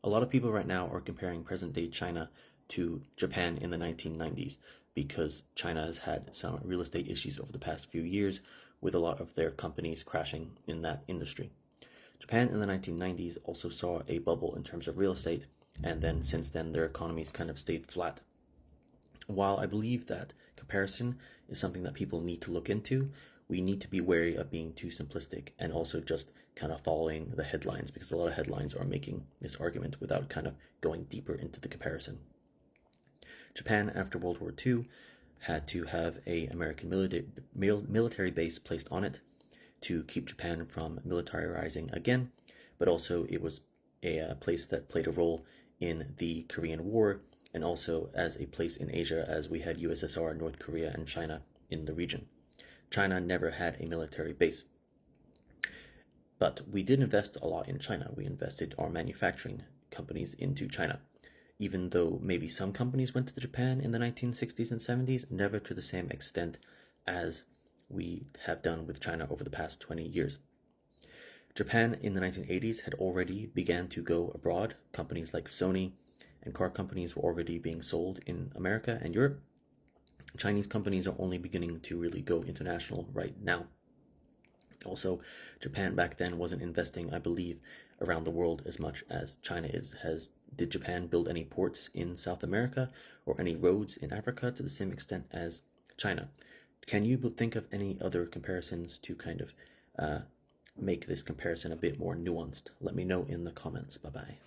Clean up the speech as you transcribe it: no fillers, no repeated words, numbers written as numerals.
A lot of people right now are comparing present day China to Japan in the 1990s because China has had some real estate issues over the past few years with a lot of their companies crashing in that industry. Japan in the 1990s also saw a bubble in terms of real estate, and then since then their economies kind of stayed flat. While I believe that comparison is something that people need to look into, we need to be wary of being too simplistic and also just kind of following the headlines, because a lot of headlines are making this argument without kind of going deeper into the comparison. Japan after World War II had to have a American military base placed on it to keep Japan from militarizing again, but also it was a place that played a role in the Korean War and also as a place in Asia, as we had USSR, North Korea, and China in the region. China never had a military base. But we did invest a lot in China. We invested our manufacturing companies into China. Even though maybe some companies went to Japan in the 1960s and 70s, never to the same extent as we have done with China over the past 20 years. Japan in the 1980s had already began to go abroad. Companies like Sony and car companies were already being sold in America and Europe. Chinese companies are only beginning to really go international right now. Also, Japan back then wasn't investing, I believe, around the world as much as China is. Did Japan build any ports in South America or any roads in Africa to the same extent as China? Can you think of any other comparisons to kind of make this comparison a bit more nuanced? Let me know in the comments. Bye-bye.